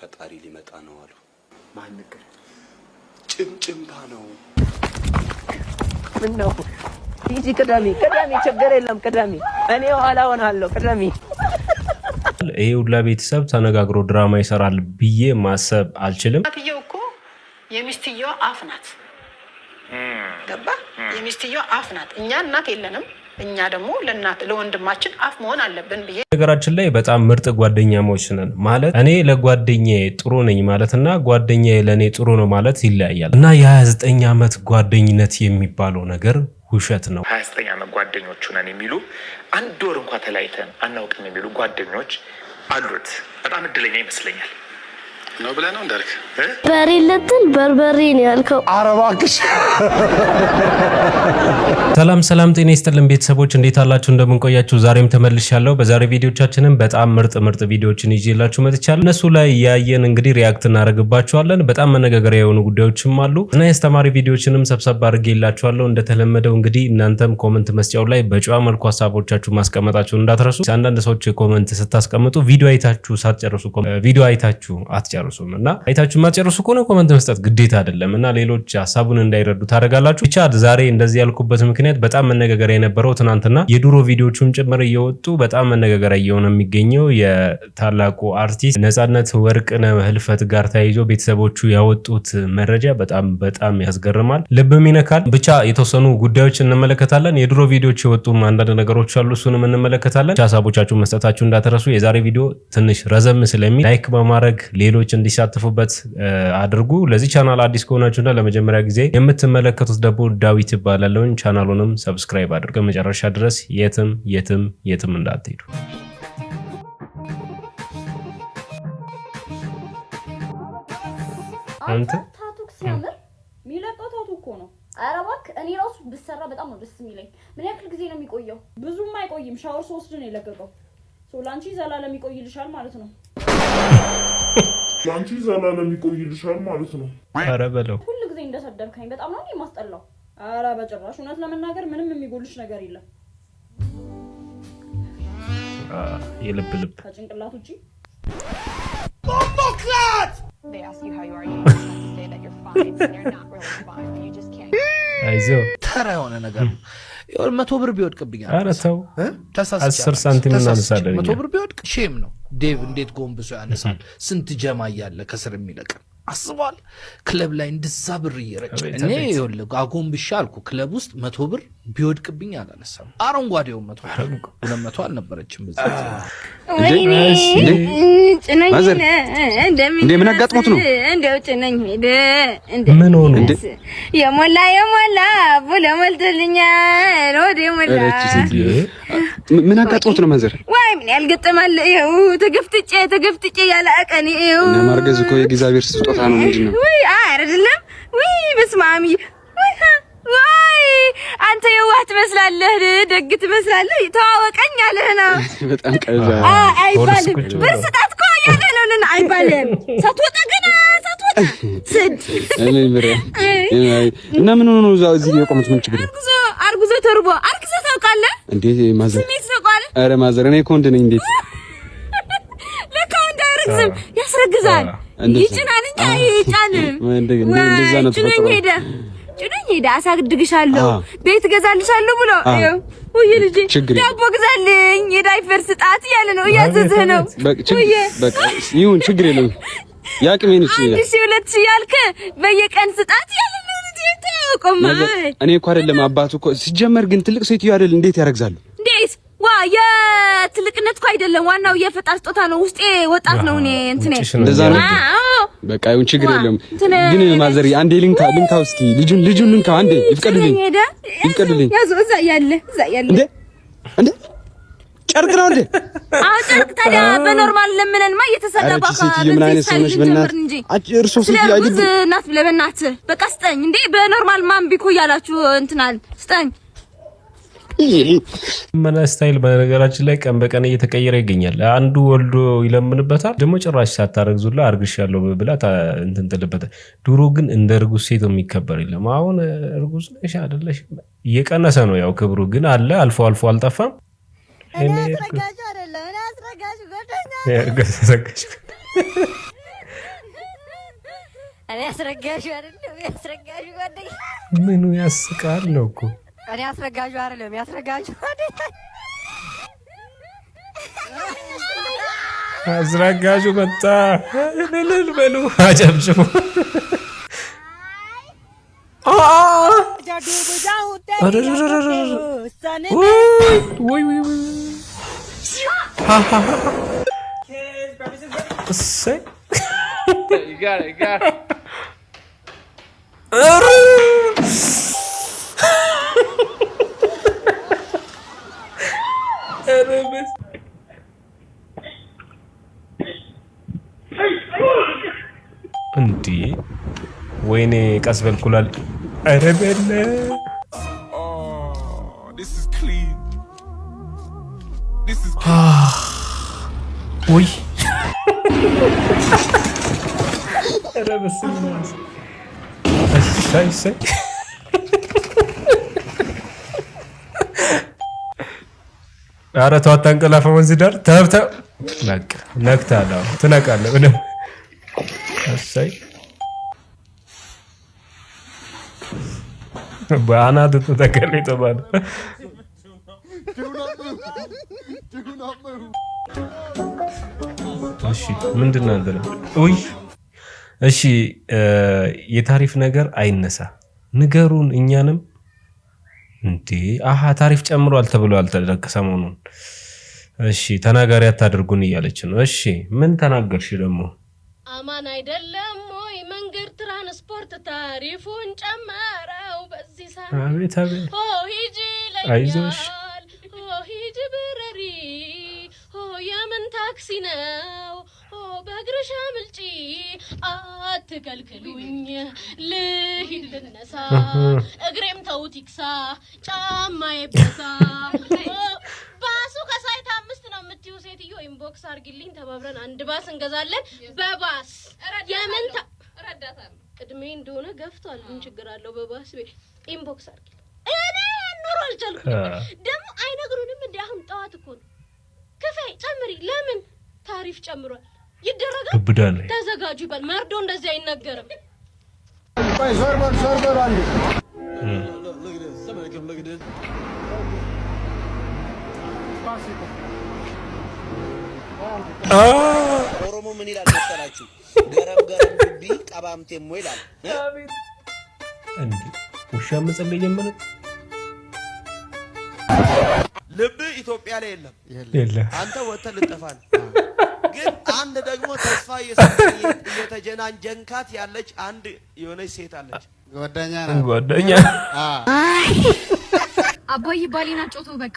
ፈጣሪ ሊመጣ ነው አሉ። ማን ነገር ጭምጭምታ ነው። ምን ነው? ይጂ ቀዳሚ ችግር የለም ቀዳሚ እኔ ኋላ ሆናለሁ ቀዳሚ። ይሄ ሁላ ቤተሰብ ተነጋግሮ ድራማ ይሰራል ብዬ ማሰብ አልችልም። አትየው እኮ የሚስትየው አፍ ናት። ገባ? የሚስትየው አፍ ናት። እኛ እናት የለንም። እኛ ደግሞ ለወንድማችን አፍ መሆን አለብን ብዬ ነገራችን ላይ በጣም ምርጥ ጓደኛሞች ነን ማለት እኔ ለጓደኛዬ ጥሩ ነኝ ማለትና ጓደኛዬ ለኔ ጥሩ ነው ማለት ይለያያል። እና የ29 ዓመት ጓደኝነት የሚባለው ነገር ውሸት ነው። 29 ዓመት ጓደኞቹ ነን የሚሉ አንድ ወር እንኳን ተለያይተን አናውቅም የሚሉ ጓደኞች አሉት። በጣም እድለኛ ይመስለኛል ነው ብለህ ነው እንዳልክ በሬለትን በርበሬ ነው ያልከው። አረባክሽ ሰላም ጤና ይስጥልን ቤተሰቦች እንዴት አላችሁ? እንደምን ቆያችሁ? ዛሬም ተመልሻለሁ። በዛሬ ቪዲዮቻችንን በጣም ምርጥ ቪዲዮችን ይዤላችሁ መጥቻለሁ። እነሱ ላይ ያየን እንግዲህ ሪአክት እናደርግባቸዋለን። በጣም መነጋገሪያ የሆኑ ጉዳዮችም አሉ እና ያስተማሪ ቪዲዮችንም ሰብሰብ አድርጌላችኋለሁ። እንደተለመደው እንግዲህ እናንተም ኮሜንት መስጫው ላይ በጨዋ መልኩ ሐሳቦቻችሁ ማስቀመጣችሁን እንዳትረሱ። አንዳንድ ሰዎች ኮሜንት ስታስቀምጡ ቪዲዮ አይታችሁ ሳትጨርሱ ቪዲዮ አይታችሁ አትጨርሱም እና አይታችሁ ማትጨርሱ ከሆነ ኮሜንት መስጠት ግዴታ አይደለም እና ሌሎች ሐሳቡን እንዳይረዱ ታደርጋላችሁ። ብቻ ዛሬ እንደዚህ ያልኩበት ምክንያት በጣም መነጋገሪያ የነበረው ትናንትና የድሮ ቪዲዮቹን ጭምር እየወጡ በጣም መነጋገሪያ እየሆነ የሚገኘው የታላቁ አርቲስት ነጻነት ወርቅነህ ህልፈት ጋር ተያይዞ ቤተሰቦቹ ያወጡት መረጃ በጣም ያስገርማል፣ ልብም ይነካል። ብቻ የተወሰኑ ጉዳዮች እንመለከታለን። የድሮ ቪዲዮች የወጡ አንዳንድ ነገሮች አሉ፣ እሱንም እንመለከታለን። ሐሳቦቻችሁን መስጠታችሁ እንዳትረሱ። የዛሬ ቪዲዮ ትንሽ ረዘም ስለሚል ላይክ በማድረግ ሌሎች እንዲሳተፉበት አድርጉ። ለዚህ ቻናል አዲስ ከሆናችሁና ለመጀመሪያ ጊዜ የምትመለከቱት ደግሞ ዳዊት ይባላል። ቻናሉንም ሰብስክራይብ አድርጉ። መጨረሻ ድረስ የትም እንዳትሄዱ። አንተ ታቱክ ሲያምር ሚለቀው ታቱ እኮ ነው። ኧረ እባክህ እኔ ራሱ ብሰራ በጣም ነው ደስ የሚለኝ። ምን ያክል ጊዜ ነው የሚቆየው? ብዙም አይቆይም። ሻወር 3 ነው የለቀቀው። ሶላንቺ ዘላለም ይቆይልሻል ማለት ነው። ላንቺ ዘላለም ይቆይልሻል ማለት ነው። ኧረ በለው ሁሉ ጊዜ እንደሰደብከኝ በጣም ነው የማስጠላው። ኧረ በጭራሽ እውነት ለመናገር ምንም የሚጎልሽ ነገር የለም። የልብ ከጭንቅላት ውጪ አይዞህ ተራ የሆነ ነገር ነው። ይኸውልህ 100 ብር ቢወድቅብኛል። ኧረ ተው ተሳስቻለሁ። 10 ሳንቲም እናነሳለን። 100 ብር ቢወድቅ ሼም ነው። ዴቭ እንዴት ጎንብሶ ያነሳል? ስንት ጀማ እያለ ከስር የሚለቅ አስቧል። ክለብ ላይ እንደዛ ብር እየረጨ እኔ ይኸውልህ አጎንብሻ አልኩ። ክለብ ውስጥ 100 ብር ቢወድቅብኝ አላነሳም። አረንጓዴው 100 200 አልነበረችም በዛ እንዴ ምን አጋጥሞት ነው? እንደው ጭነኝ ሄደ ምን ሆነ? የሞላ ቡለ ሞልቶልኛል ወደ ሞላ ምን አጋጥሞት ነው? ማዘር ወይ ምን ያልገጠማል? ይኸው ተገፍጥጬ ያለ አቀን ይኸው እና ማርገዝ እኮ የእግዚአብሔር ስጦታ ነው። ምንድን ነው? ወይ አይደለም ወይ በስማሚ ወይ አንተ የዋህ ትመስላለህ፣ ደግ ትመስላለህ። ተዋወቀኝ አለህ ነው። በጣም ቀልድ አይባልም። ብር ስጣት እኮ ያለህ ነው አይባልም። ሳትወጣ ስድ እኔ ብር እና ምን ሆኖ ነው እዚህ የቆመት? ምን ችግር? አርጉዞ ተርቦ አርክሰህ ታውቃለህ እንዴ? ማዘር ስሜት ሰቋል። ኧረ ማዘር እኔ እኮ ወንድ ነኝ። እንዴት ለካ ወንድ አይረግዝም፣ ያስረግዛል። ይጭናል እንጂ አይጫንም። እንደዛ ነው ተፈጥሮ። ጭነኝ ሄዳ አሳድግሻለሁ፣ ቤት ገዛልሻለሁ ብሎ ወይ ልጄ ዳቦ ግዛልኝ፣ የዳይፐር ስጣት እያለ ነው፣ እያዘዝህ ነው። በቃ ይሁን ችግር የለም። ያቅሜን እሺ 2000 ያልከ በየቀን ስጣት እያለ ነው ልጄ። ተቆማ እኔ እኮ አይደለም አባቱ እኮ ሲጀመር፣ ግን ትልቅ ሴትዮ አይደል? እንዴት ያረግዛሉ? እንዴት የትልቅነት እኮ አይደለም፣ ዋናው የፈጣሪ ስጦታ ነው። ውስጤ ወጣት ነው። እኔ እንትኔ እንደዛ ነው። በቃ ይሁን ችግር የለም። ግን ማዘር አንዴ ልንካ እስኪ ልጁን ልንካ አንዴ ይፍቀዱልኝ። ያዙ እዛ ያለ እንዴ ጨርቅ ነው እንዴ? አዎ ጨርቅ። ታዲያ በኖርማል ለምንንማ እየተሰደባ ምን አይነት ሰው ነሽ? በእናትህ እርሶ ስትይ አይደል እናት ለበእናትህ በቃ ስጠኝ እንዴ። በኖርማል ማን ቢኮ ያላችሁ እንትናል ስጠኝ። ምን ስታይል በነገራችን ላይ ቀን በቀን እየተቀየረ ይገኛል። አንዱ ወልዶ ይለምንበታል፣ ደግሞ ጭራሽ ሳታረግዙላ አርግሻለሁ ብላ እንትን ትልበታል። ድሮ ግን እንደ እርጉዝ ሴት የሚከበር የለም። አሁን እርጉዝ ነሽ አይደለሽ እየቀነሰ ነው። ያው ክብሩ ግን አለ፣ አልፎ አልጠፋም። እኔ አስረጋጁ አይደለም ያስረጋጁ ጓደኛ ምኑ ያስቃል ነው እኮ እኔ አስረጋጁ አይደለም ያስረጋጁ ጓደኛ አስረጋጁ መጣ ለለል በሉ አጨብጭቡ ጃዱ በጃው ወይ እሰይ You got it. እንዴ ወይኔ ቀስ በልኩላል ኧረ በለ ወይ ኧረ በስመ አብ እሰይ ኧረ ተው አታንቀላፋ ወንዝ ዳር ተብተው በቃ ነክታለሁ ትነቃለህ በደምብ እሰይ በአናቱ ተተከለ ተባለ እሺ ምንድን ነው እንደለ ወይ እሺ የታሪፍ ነገር አይነሳ ንገሩን እኛንም እንዴ አሃ ታሪፍ ጨምሯል ተብሏል ተደረከ ሰሞኑን እሺ ተናጋሪ አታድርጉን እያለች ነው እሺ ምን ተናገርሽ ደግሞ አማን አይደለም ወይ መንገድ ትራንስፖርት ታሪፉን ጨመረው በዚህ ሰዓት አቤት አቤት ኦ ሂጂ አይዞሽ ኦ ሂጂ ብረሪ ኦ የምን ታክሲ ነው ኦ በእግርሽ አምልጪ አትከልክሉኝ ልሂድ ልነሳ እግሬም ተውት ይክሳ ጫማዬ ይብሳ ባሱ ከሳይት 5 ነው የምትዩ ሴትዮ ኢንቦክስ አርጊልኝ ተባብረን አንድ ባስ እንገዛለን በባስ የምን ረዳታለሁ እድሜ እንደሆነ ገፍቷል ምን ችግር አለው በባስ ኢንቦክስ አርጊልኝ እኔ ኑሮ አልቻልኩም ደግሞ አይነግሩንም እንዴ አሁን ጠዋት እኮ ነው ክፈይ ጨምሪ ለምን ታሪፍ ጨምሯል ይደረጋል ተዘጋጁ ይባል መርዶ እንደዚህ አይነገርም ዞርበር አንዴ ኦሮሞ ምን ይላል መሰላችሁ ገረም ግቢ ቀባምቴም ይላል እንዴ ውሻ መጸለይ ጀመረ ልብ ኢትዮጵያ ላይ የለም አንተ ወተህ ልጠፋል ግን አንድ ደግሞ ተስፋ እየተጀናጀንካት ያለች አንድ የሆነች ሴት አለች ጓደኛ አባይ ባሊና ጮቶ በቃ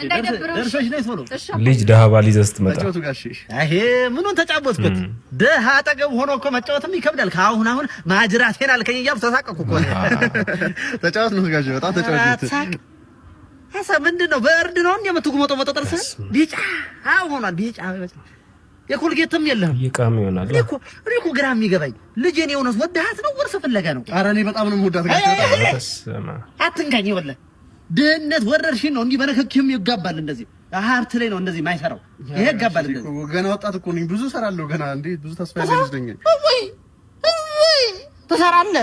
እንዳይደብረው ደርሰሽ ነይ ቶሎ ልጅ ደሃ ባል ይዘህ ስትመጣ ጮቱ ጋሽ አሄ ምኑን ተጫወትኩት ደሃ አጠገብ ሆኖ እኮ መጫወትም ይከብዳል ካሁን አሁን ማጅራቴን አልከኝ እያልኩ ተሳቀቅኩ እኮ ተጫወት ነው ጋሽ በጣም ተጫወት ሀሳብ ምንድነው በእርድ ነው እንደምትጉመጠው መጠጠርሰ ቢጫ ሆኗል ቢጫ የኮልጌትም የለም ይቃም ይሆናል እኮ ግራ የሚገባኝ ልጄን የሆነስ ወዳሃት ነው ወርሰ ፈለገ ነው ኧረ እኔ በጣም ነው የምወዳት ጋሽ አትንካኝ ይወለ ድህነት ወረርሽኝ ነው እንዲህ በነከኪም ይጋባል እንደዚህ ሀብት ላይ ነው እንደዚህ ማይሰራው ይሄ ይጋባል እንደዚህ ገና ወጣት እኮ ነኝ ብዙ ሰራለሁ ገና እንዴ ብዙ ተስፋ ያለኝ ወይ ተሰራለ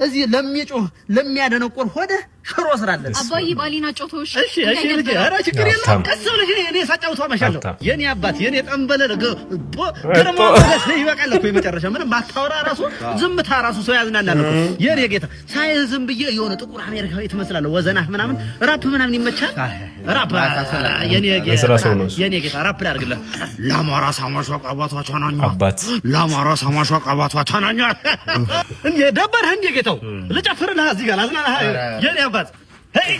እዚህ ለሚጮህ ለሚያደነቆር ሆደ ሽሮ ስራለን አባይ ባሊና ጮቶሽ እሺ ልጅ ኧረ ችግር የለም ቀስ ብለሽ እኔ ሳጫውተው ማሻአለው የኔ አባት የኔ ጠንበለ ግርማ ሞገስ ይበቃል እኮ የመጨረሻ ምንም ማታወራ ራሱ ዝምታ ራሱ ሰው ያዝናናል እኮ የኔ ጌታ ሳይዝም ብዬ የሆነ ጥቁር አሜሪካዊ ትመስላለህ ወዘናህ ምናምን ራፕ ምናምን ይመቻል ራፕ የኔ ጌታ ራፕ ላድርግልህ ለማራ ሳማሽ አባቷ ናኛ አባት ለማራ ሳማሽ አባቷ ናኛ እንዴ ደበርህ እንዴ ጌታው ልጨፍርልህ እዚህ ጋር አዝናናህ የኔ አባት ሄይ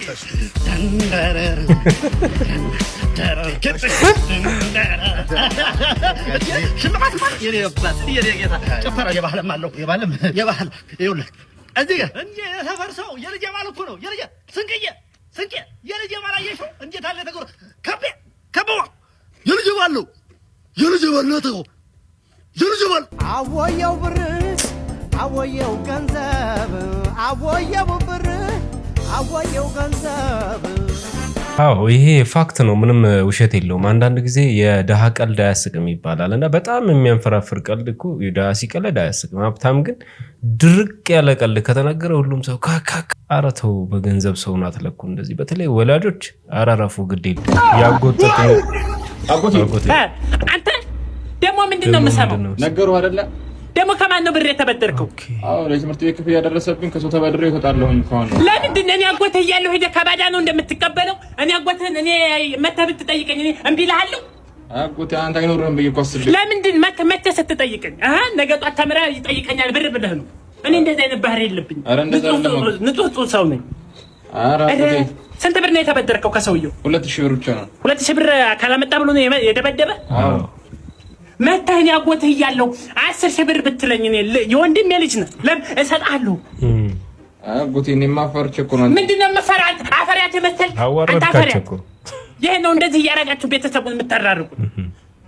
ሽልማት ማለት የኔ አባት የኔ ጌታ ጨፈራ የባህልም አለው የባህልም ይኸውልህ እዚህ ጋር እንዴ ተፈርሰው የልጅ ባል እኮ ነው የልጅ ስንቄ የልጅ ባል አየሽው እንዴት አለ ተጎር ከበዋ የልጅ ባል ነው የልጅ ባል ነው ተጎ የልጅ ባል አወየው ብር አወየው ገንዘብ አወየው ብር አወየው ገንዘብ አዎ ይሄ ፋክት ነው፣ ምንም ውሸት የለውም። አንዳንድ ጊዜ የደሃ ቀልድ አያስቅም ይባላል እና በጣም የሚያንፈራፍር ቀልድ እኮ የደሃ ሲቀልድ አያስቅም። ሀብታም ግን ድርቅ ያለ ቀልድ ከተነገረ ሁሉም ሰው ካካካ። ኧረ ተው በገንዘብ ሰውን አትለኩ እንደዚህ። በተለይ ወላጆች አራራፉ ግድ የለም ያጎተት አጎቴ አንተ ደግሞ ምንድነው የምሰማው? ነገሩ አይደለ ደግሞ ከማን ነው ብር የተበደርከው? አዎ ለትምህርት ቤት ክፍያ ያደረሰብኝ ከሰው ተበድሬ ተጣለሁኝ ከሆነ ለምንድን ነው እኔ አጎትህ እያለሁ ሄደህ ከባዳ ነው እንደምትቀበለው? እኔ አጎትህን እኔ መተህ ብትጠይቀኝ እኔ እምቢ እልሃለሁ? አጎቴ አንተ አይኖርህም ብዬሽ እኮ አስቤ። ለምንድን መተህ ስትጠይቀኝ ነገ ጧት ተምረህ ይጠይቀኛል ብር ብለህ ነው? እኔ እንደዚህ አይነት ባህሪ የለብኝም። ንጹህ ሰው ነኝ። ኧረ አጎቴ ስንት ብር ነው የተበደርከው ከሰውየው? 2000 ብር ብቻ ነው። 2000 ብር ካላመጣ ብሎ ነው የደበደበ? አዎ መተህ እኔ አጎትህ እያለሁ 10,000 ብር ብትለኝ እኔ የወንድሜ ልጅ ነህ እሰጥሃለሁ። አጎቴ እኔማ ፈርቼ እኮ ነው። ምንድን ነው የምፈራት? አፈሪያት መሰል አንተ አፈሪያት። ይሄ ነው እንደዚህ እያደረጋችሁ ቤተሰቡን የምታራርቁት።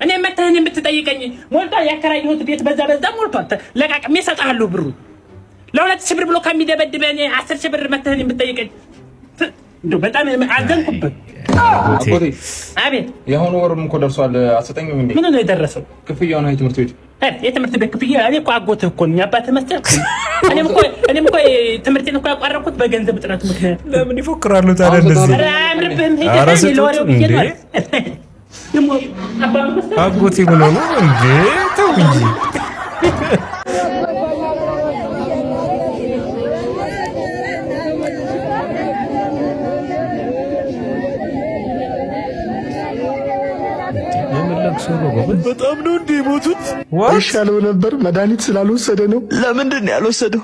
እኔ መተህ እኔን ብትጠይቀኝ ሞልቷል፣ ያከራየሁት ቤት በዛ ሞልቷል። ለቃቅሜ እሰጥሃለሁ ብሩ። ለ2,000 ብር ብሎ ከሚደበድበህ እኔ 10,000 ብር መተህ እኔን ብትጠይቀኝ እንደው በጣም አዘንኩበት። አጎቴ አቤት። የሆነ ወርም እኮ ደርሷል። አሰጠኝም እንዴ? ምን ነው የደረሰው? ክፍያውን አይ ትምህርት ቤት የትምህርት ቤት ክፍያ። እኔ እኮ አጎትህ እኮ ነኝ፣ አባትህ መሰልክ። እኔም እኮ ትምህርቴን እኮ ያቋረጥኩት በገንዘብ እጥረት ምክንያት። ለምን ይፎክራሉ ታዲያ እንደዚህ? አያምርብህም? ሄደህ ለወሬው ብዬ ነው አጎቴ ምን ሆነ እንዴ? ተው እንጂ በጣም ነው እንዴ ሞቱት? ይሻለው ነበር መድኃኒት ስላልወሰደ ነው። ለምንድን ነው ያልወሰደው?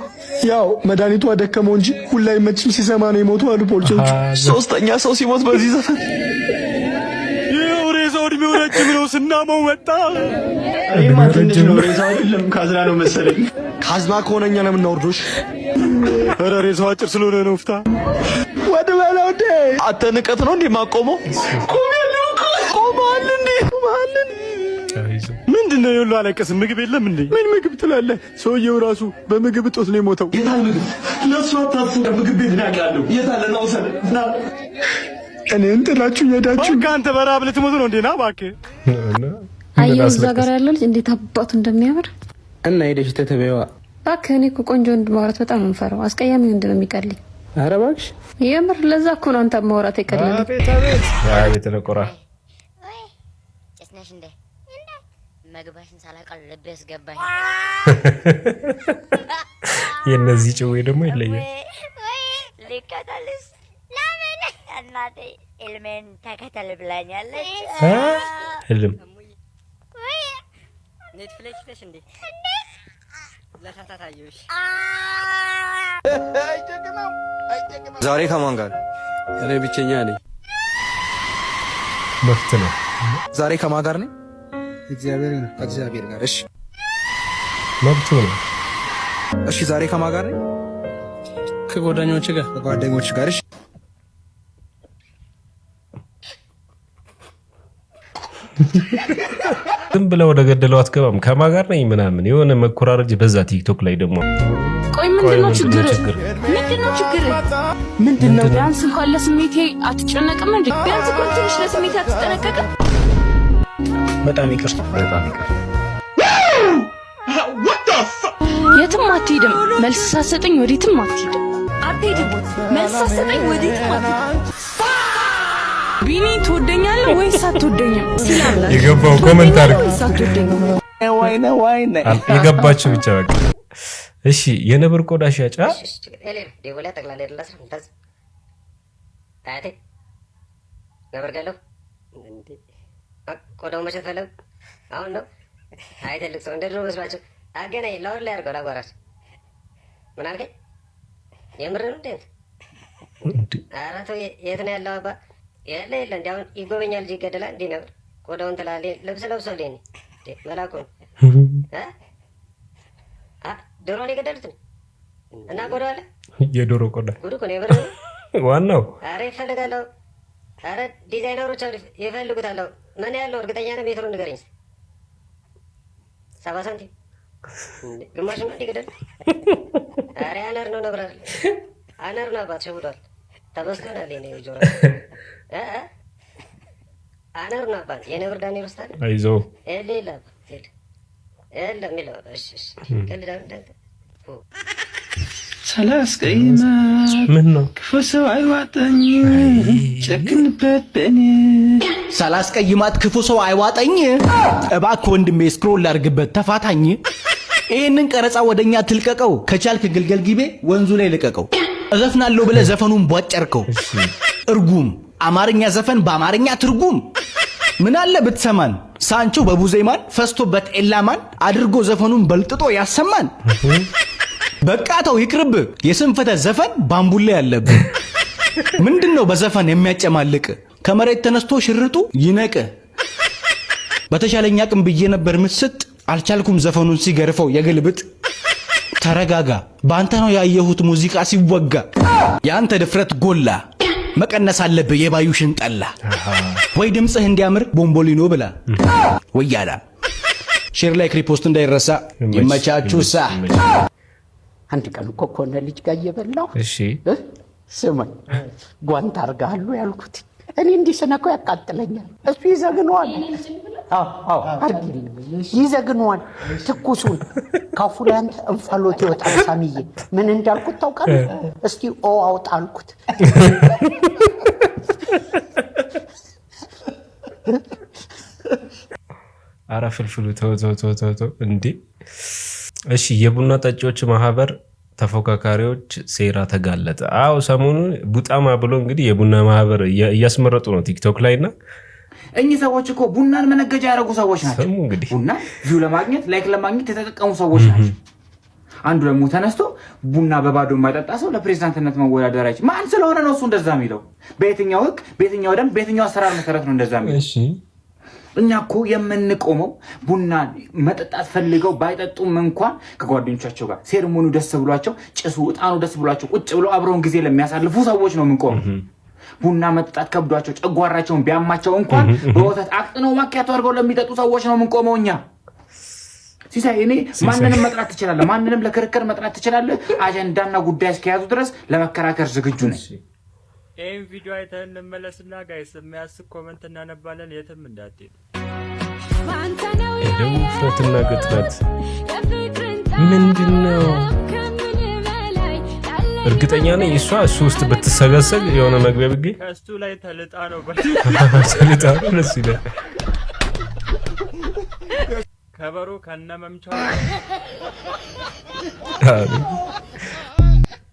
ያው መድኃኒቱ አደከመው እንጂ ሁላ መችም ሲሰማ ነው የሞቱ አሉ ፖሊሶች። ሶስተኛ ሰው ሲሞት በዚህ ዘፈን ይኸው ሬሳው እድሜው ረጅም ነው ስናመው መጣ። ይሄማ ትንሽ ነው፣ ሬሳው አይደለም ካዝና ነው መሰለኝ። ካዝና ከሆነ እኛ ለምን እናወርዶሽ? ኧረ ሬሳው አጭር ስለሆነ ነው። ፍታ ወደ በላው እንዴ አንተ ንቀት ነው እንዴ ማቆመው? ምንድነው የሁሉ አለቀስ? ምግብ የለም እንዴ? ምን ምግብ ትላለህ? ሰውየው ራሱ በምግብ እጦት ነው የሞተው። የታል ምግብ? ለሱ አታስቡ። ምግብ ቤት ነው ያለው። የታለ ነው ሰለ ና እኔ እንትላችሁ የዳችሁ አንተ በራብ ልትሞት ነው እንዴ? ና እባክህ። አየሁ እዛ ጋር ያለው ልጅ እንዴት አባቱ እንደሚያምር እና ሄደሽ ተተበይዋ። እባክህ እኔ እኮ ቆንጆ ወንድ ማውራት በጣም ነው የምፈራው። አስቀያሚ ወንድ ነው የሚቀልኝ። ኧረ እባክሽ የምር ለዛ እኮ ነው አንተ ማውራት የቀለለኝ። አቤት ለቆራ ጭስነሽ እንዴ መግባሽን ሳላውቀው ልቤ ያስገባኝ። የነዚህ ጭዌ ደግሞ ይለያል። ልከተልሽ ለምን እናቴ ኢልሜን ተከተል ብላኛለች። ህልም ኔትፍሊክስ ነሽ እንዴ? ለታታታዩሽ ዛሬ ከማን ጋር? እኔ ብቸኛ ነኝ። መፍት ነው። ዛሬ ከማን ጋር ነኝ? እግዚአብሔር ጋር። እሺ መብቱ ነው። እሺ ዛሬ ከማን ጋር ነኝ? ከጓደኞች ጋር። እሺ ዝም ብለህ ወደ ገደለው አትገባም። ከማን ጋር ነኝ ምናምን የሆነ መኮራረጅ በዛ ቲክቶክ ላይ ደግሞ። ቆይ ምንድነው ችግር? ምንድነው? ቢያንስ እንኳን ለስሜቴ አትጨነቅም እንዴ? ቢያንስ እንኳን ትንሽ ለስሜቴ አትጨነቅም? በጣም ይቅርታ። የትም አትሄድም። መልስ ሳትሰጠኝ ወዴትም አትሄድም። መልስ ሳትሰጠኝ ወዴትም አትሄድም። ቢኒ ትወደኛለህ ወይስ አትወደኝም? የገባው ኮሜንት አድርግ። የገባችሁ ብቻ በቃ እሺ። የነብር ቆዳ ሻጫ ቆዳው መቼ ፈለው? አሁን ነው። አይ ትልቅ ሰው እንደ ድሮ መስሏቸው አገናኝ ለወር ላይ አድርገው ላጓራች። ምን አልከኝ? የምር ነው እንዴ? ኧረ ተው። የት ነው ያለው? አባ የለ እንዲያው ይጎበኛል እንጂ ይገደላል እንዴ? ነበር ቆዳውን ትላለህ። ልብስ ለብሶልኝ መላኩ ዶሮ ነው የገደሉት እና ቆዳው አለ። የዶሮ ቆዳ ጉድ እኮ ነው። የምር ዋናው። ኧረ ይፈልጋለሁ። ኧረ ዲዛይነሮች ይፈልጉታል። ምን ያለው እርግጠኛ ነህ? ሜትሩን ንገረኝ። 70 ሳንቲም ግማሽ ነው እንዲገደል። ኧረ አነር ነው ነብራል። አነር ነው አባት ሸውዷል። ተበስቶናል የኔ ጆሮ አነር ነው አባት የነብር ዳንኤል ወስታል አይዞ ሌላ የለም ሚለው እሺ ከልዳ እንዳንተ ሳላስቀይማት ምን ነው ክፉ ሰው አይዋጠኝ ጨክንበት በኔ ሳላስቀይማት ክፉ ሰው አይዋጠኝ እባክህ ወንድሜ ስክሮል ላድርግበት ተፋታኝ ይሄንን ቀረጻ ወደኛ ትልቀቀው ከቻልክ ግልገል ጊቤ ወንዙ ላይ ልቀቀው እዘፍናለሁ ብለህ ዘፈኑን ቧጨርከው እርጉም አማርኛ ዘፈን በአማርኛ ትርጉም ምን አለ ብትሰማን ሳንቾ በቡዜማን ፈስቶበት ኤላማን አድርጎ ዘፈኑን በልጥጦ ያሰማን በቃተው ይቅርብ የስንፈተ ዘፈን ባምቡሌ ያለብህ ምንድነው በዘፈን የሚያጨማልቅ ከመሬት ተነስቶ ሽርጡ ይነቀ በተሻለኛ ቅም ብዬ ነበር ምስጥ አልቻልኩም ዘፈኑን ሲገርፈው የግልብጥ ተረጋጋ ባንተ ነው ያየሁት ሙዚቃ ሲወጋ ያንተ ድፍረት ጎላ መቀነስ አለብህ የባዩሽን ጠላ ወይ ድምጽህ እንዲያምር ቦምቦሊኖ ብላ ወያላ ሼር ላይክ ሪፖስት እንዳይረሳ ይመቻቹሳ አንድ ቀን እኮ ኮነ ልጅ ጋር እየበላሁ እሺ ስማኝ ጓንት አርጋለሁ ያልኩት እኔ እንዲሰነከው ያቃጥለኛል እሱ ይዘግነዋል አዎ አርጊልኝ ይዘግነዋል ትኩሱን ካፉ ላይ አንተ እንፋሎት ይወጣል ሳሚዬ ምን እንዳልኩት ታውቃለህ እስኪ ኦ አውጣልኩት አራ ፍልፍሉ ተው እንዴ እሺ የቡና ጠጪዎች ማህበር ተፎካካሪዎች ሴራ ተጋለጠ አው ሰሞኑን ቡጣማ ብሎ እንግዲህ የቡና ማህበር እያስመረጡ ነው ቲክቶክ ላይና እኚህ ሰዎች እኮ ቡናን መነገጃ ያደረጉ ሰዎች ናቸው ቡና ቪው ለማግኘት ላይክ ለማግኘት የተጠቀሙ ሰዎች ናቸው አንዱ ደግሞ ተነስቶ ቡና በባዶ የማይጠጣ ሰው ለፕሬዝዳንትነት መወዳደር አይችል ማን ስለሆነ ነው እሱ እንደዛ የሚለው በየትኛው ህግ በየትኛው ደንብ በየትኛው አሰራር መሰረት ነው እንደዛ የሚለው እሺ እኛ እኮ የምንቆመው ቡና መጠጣት ፈልገው ባይጠጡም እንኳን ከጓደኞቻቸው ጋር ሴርሞኒው ደስ ብሏቸው ጭሱ ዕጣኑ ደስ ብሏቸው ቁጭ ብለው አብረውን ጊዜ ለሚያሳልፉ ሰዎች ነው የምንቆመው ቡና መጠጣት ከብዷቸው ጨጓራቸውን ቢያማቸው እንኳን በወተት አቅጥነው ማኪያቶ አድርገው ለሚጠጡ ሰዎች ነው የምንቆመው እኛ ሲሳይ እኔ ማንንም መጥራት ትችላለህ ማንንም ለክርክር መጥራት ትችላለህ አጀንዳና ጉዳይ እስከያዙ ድረስ ለመከራከር ዝግጁ ነኝ ይህን ቪዲዮ አይተን እንመለስና ጋይስ የሚያስቅ ኮመንት እናነባለን የትም እንዳትሄዱ እንደው ፍረትና ገጥረት ምንድነው እርግጠኛ ነኝ እሷ እሱ ውስጥ ብትሰገሰግ የሆነ መግቢያ ብገኝ ከእሱ ላይ ተልጣ ነው ተልጣ ነው ደስ ይላል ከበሮ ከነመምቻው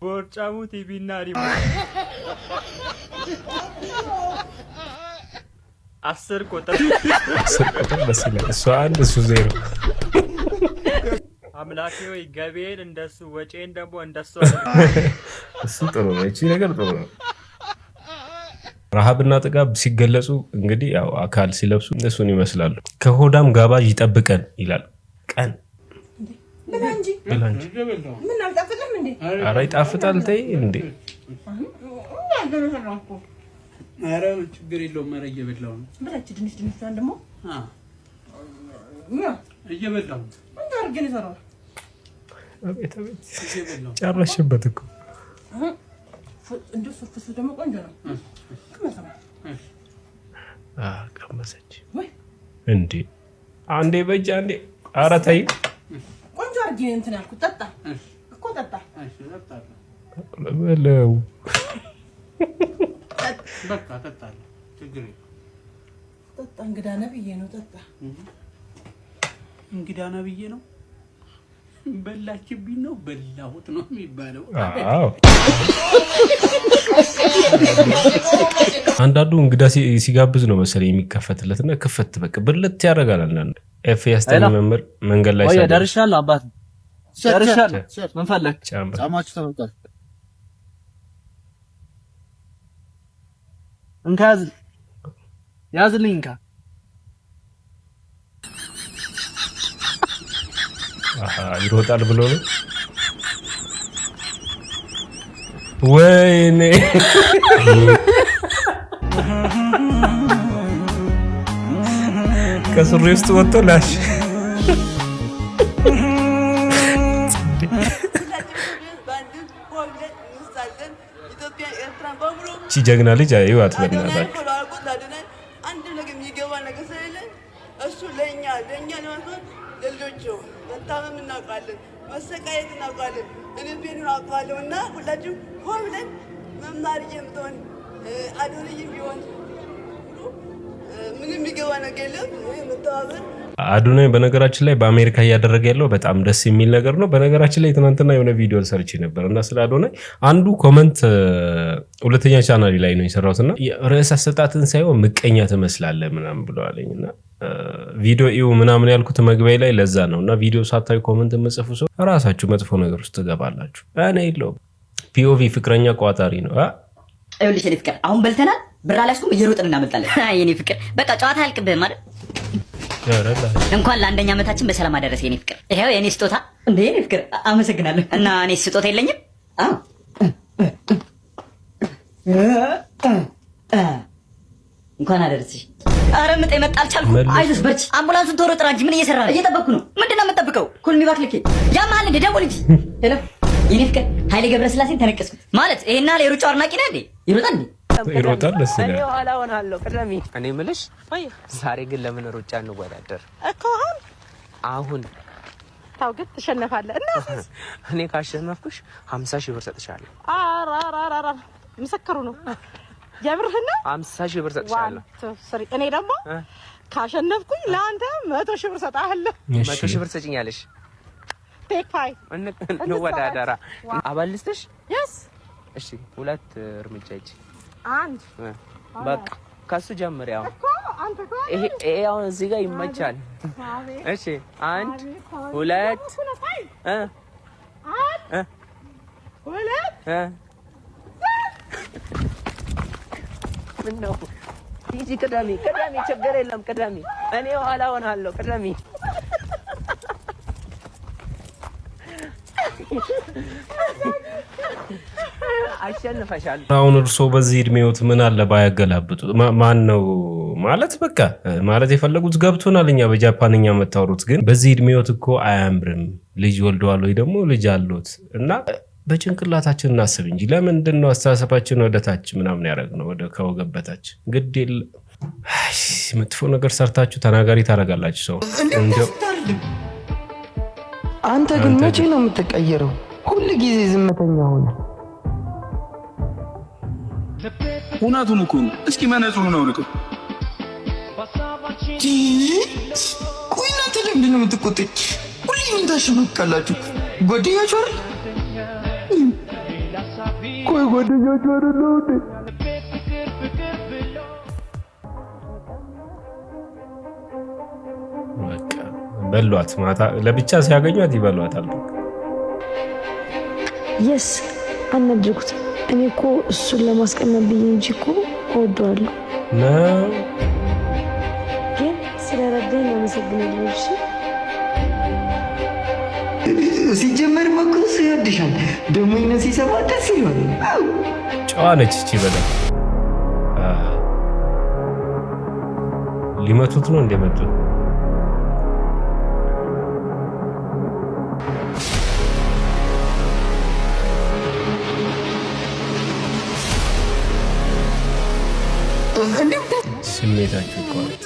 ቦርጫሙ ቲቪና ሪሞት 10 ቁጥር ደስ ይላል እሷ አንድ እሱ ዜሮ አምላኬ ወይ ገቤን እንደሱ ወጪን ደግሞ እንደሱ እሱ ጥሩ ነው እቺ ነገር ጥሩ ነው ረሃብና ጥጋብ ሲገለጹ እንግዲህ ያው አካል ሲለብሱ እነሱን ይመስላሉ ከሆዳም ጋባዥ ይጠብቀን ይላል ቀን ብላንጂ ምን አልጣፍጥም እንዴ አረ ይጣፍጣል ተይ እንዴ አረ ችግር የለውም አረ እየበላው ነው ብላች ድንሽ ደግሞ እየበላው ምን ታርገን ይሰራል አቤት ጨረሽበት እኮ እንደሱ ፍሱ ደግሞ ቆንጆ ነው ቀመሰች እንዴ አንዴ በእጅ አንዴ ኧረ ተይ ቆንጆ አድርጊ እንትን ያልኩት ጠጣ እኮ ጠጣ በለው በቃ ጠጣ ችግር የለም ጠጣ እንግዳ ነብዬ ነው ጠጣ እንግዳ ነብዬ ነው በላችብኝ ነው በላሁት ነው የሚባለው አዎ አንዳንዱ እንግዳ ሲጋብዝ ነው መሰለኝ የሚከፈትለትና ክፈት በቃ ብልት ያደርጋል አንዳንዱ ኤፍ ያስተኝ መምር መንገድ ላይ ወይ ደርሻለሁ አባት ደርሻለሁ ምን ፈለክ ጫማችሁ ተበቃል እንካዝ ያዝልኝ እንካ ይሮጣል ብሎ ነው ወይኔ ከሱሪ ውስጥ ወጥቶ ላሽ ጀግና ልጅ አይዋት በእናታችሁ አንድ ነገር የሚገባ ነገር ስለሌለ እሱ ለኛ ነው ለልጆቹ መታመም እናውቃለን፣ መሰቃየት እናውቃለን፣ እኔ ፔኑን አውቃለሁ እና ሁላችሁም ሆይ ብለን መማር የምትሆን አዶንይም ቢሆን ምንም የሚገባ ነገር የለም መተባበር አዶናይ በነገራችን ላይ በአሜሪካ እያደረገ ያለው በጣም ደስ የሚል ነገር ነው። በነገራችን ላይ ትናንትና የሆነ ቪዲዮ ሰርች ነበር እና ስለ አዶናይ አንዱ ኮመንት ሁለተኛ ቻናል ላይ ነው የሰራውትና ርዕስ አሰጣጥን ሳይሆን ምቀኛ ትመስላለህ ምናምን ብለዋለኝና ቪዲዮ እዩ ምናምን ያልኩት መግቢያ ላይ ለዛ ነውና ቪዲዮ ሳታዩ ኮመንት መጽፉ ሰው ራሳችሁ መጥፎ ነገር ውስጥ ትገባላችሁ። እኔ የለውም ፒኦቪ ፍቅረኛ ቋጣሪ ነው። አይውልሽ የኔ ፍቅር አሁን በልተናል ብራ ላስኩም እየሮጥን እናመልጣለን። የኔ ፍቅር በቃ ጨዋታ አልቅብህ ማለት እንኳን ለአንደኛ ዓመታችን በሰላም አደረሰ የኔ ፍቅር። ይሄው የኔ ስጦታ እንደ የኔ ፍቅር አመሰግናለሁ። እና እኔ ስጦታ የለኝም? አዎ እንኳን አደረሰሽ። አረ ምጤ መጣ አልቻልኩም። አይዞሽ በርቺ። አምቡላንሱን ቶሎ ጥራ እንጂ ምን እየሰራ ነው? እየጠበቅኩ ነው። ምንድነው የምጠብቀው? ኩል ሚባክ ልኬ ያማል እንደ ደውል እንጂ ሄሎ የኔ ፍቅር ኃይሌ ገብረስላሴን ተነቀስኩት ማለት ይሄና የሩጫው አድናቂ ነህ እንዴ? ይሮጣል እንዴ? ይሮጣል ደስ ይላል። እኔ ኋላ ሆናለሁ ቅደሚ። እኔ ምልሽ ዛሬ ግን ለምን ሩጫ እንወዳደር እኮ አሁን ታው ግን ተሸነፋለህ እና እኔ ካሸነፍኩሽ 50,000 ብር ሰጥሻለሁ። አራራራራ ምስክሩ ነው የብርህና 50,000 ብር ሰጥሻለሁ። እኔ ደግሞ ካሸነፍኩኝ ለአንተ 100,000 ብር ሰጣለሁ። 100,000 ብር ሰጪኛለሽ? ቴክ ፋይ እንወዳደራ። አባልስተሽ yes እሺ 2 እርምጃ እጂ አንድ በቃ ከሱ ጀምር። ያው ይሄ አሁን እዚህ ጋር ይመቻል። እሺ 1 2 ምን ነው ሂጂ ቅደሚ ችግር የለም ቅደሚ። እኔ ኋላ ሆናለሁ ቅደሚ። አሸንፈሻል። አሁን እርሶ በዚህ እድሜዎት ምን አለ ባያገላብጡ? ማን ነው ማለት በቃ ማለት የፈለጉት ገብቶናል። እኛ በጃፓንኛ መታወሩት ግን በዚህ እድሜዎት እኮ አያምርም። ልጅ ወልደዋል ወይ ደግሞ ልጅ አሉት እና በጭንቅላታችን እናስብ እንጂ ለምንድን ነው አስተሳሰባችን ወደ ታች ምናምን ያደረግነው? ወደ ከወገብ በታች ግድ የለ መጥፎ ነገር ሰርታችሁ ተናጋሪ ታደርጋላችሁ ሰው እንደው አንተ ግን መቼ ነው የምትቀየረው? ሁሉ ጊዜ ዝምተኛ ሆነ። እውነቱን እኮ ነው። እስኪ መነጽሩን ነው ልቀው። ቆይ እናንተ ለምንድን ነው የምትቆጡኝ? ሁሌ ምን ታሽሙቃላችሁ? ጓደኛችሁ አይደል? ቆይ ጓደኛችሁ አይደል እንዴ? በሏት ማታ ለብቻ ሲያገኟት ይበሏታል። የስ አናድርጉት። እኔ እኮ እሱን ለማስቀመጥ ብዬ እንጂ እኮ እወደዋለሁ ነው። ግን ስለረዳኝ አመሰግናለሁ። እሺ ሲጀመር እኮ እሱ ይወድሻል። ደግሞ ይሄን ሲሰማ ደስ ይለዋል። ጨዋ ነች እቺ በጣም። ሊመቱት ነው እንደመጡት ስሜታችሁ ይቋረጥ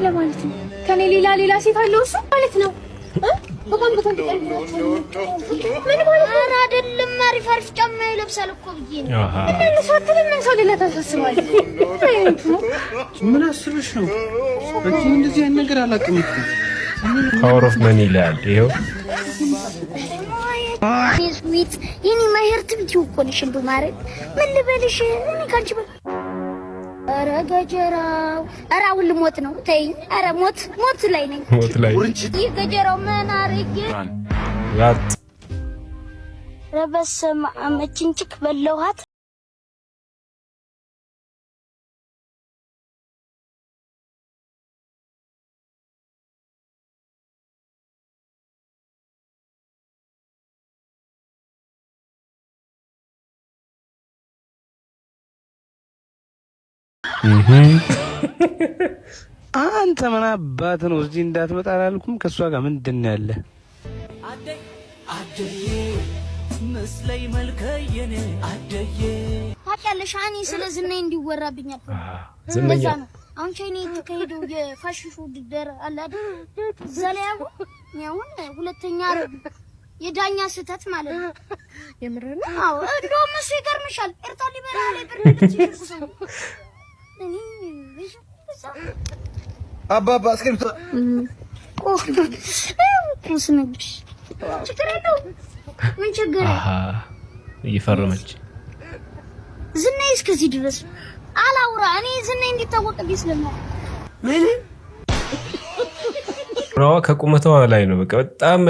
ለማለት ነው። ከኔ ሌላ ሴት አለው እሱ ማለት ነው። በጣም ምን ማለት ነው? ኧረ አይደለም። አሪፍ ጫማ ይለብሳል እኮ ብዬ ነው። እና ሰውተን ምን ሰው ሌላ ታሳስባል? ምን አስበሽ ነው? አንቺ እንደዚህ አይነት ነገር አላውቅም እኮ። ፓወር ኦፍ መኒ ይላል ይሄው ስዊት የኔ ማሄርት ብቻ እኮ ነሽ እንዱ ማለት ምን ልበልሽ? እኔ ካንቺ ኧረ ገጀራው ኧረ አሁን ልሞት ነው። ተይኝ። ኧረ ሞት ላይ ነኝ። ሞት ላይ ይህ ገጀራው ምን አርጌ ያጥ ረበሰማ አመችንጭክ በለውሃት አንተ ምን አባት ነው እዚህ እንዳትመጣ አላልኩም? ከሷ ጋር ምንድን ነው ያለ? አደዬ መስለይ መልከየኔ አደዬ ታውቂያለሽ እኔ ስለ ዝናዬ እንዲወራብኝ አልፈልግም። ዝነኛ አሁን ቻይና የተካሄደው የፋሽን ውድድር አለ አይደል? ዘላያው ያውን ሁለተኛ የዳኛ ስህተት ማለት ነው። የምር ነው? አዎ እንደውም እሱ ይገርምሻል። ኤርትራ ሊበራ ላይ ብርድት ይልኩሰው እኔ አባባ አስከምቶ ስነግርሽ ችግር የለውም። ምን ችግር እየፈረመች ዝናዬ እስከዚህ ድረስ አላውራ። እኔ ዝናዬ እንዲታወቅልኝ ስለማውቅ ምን ጉራዋ ከቁመቷ ላይ ነው። በቃ በጣም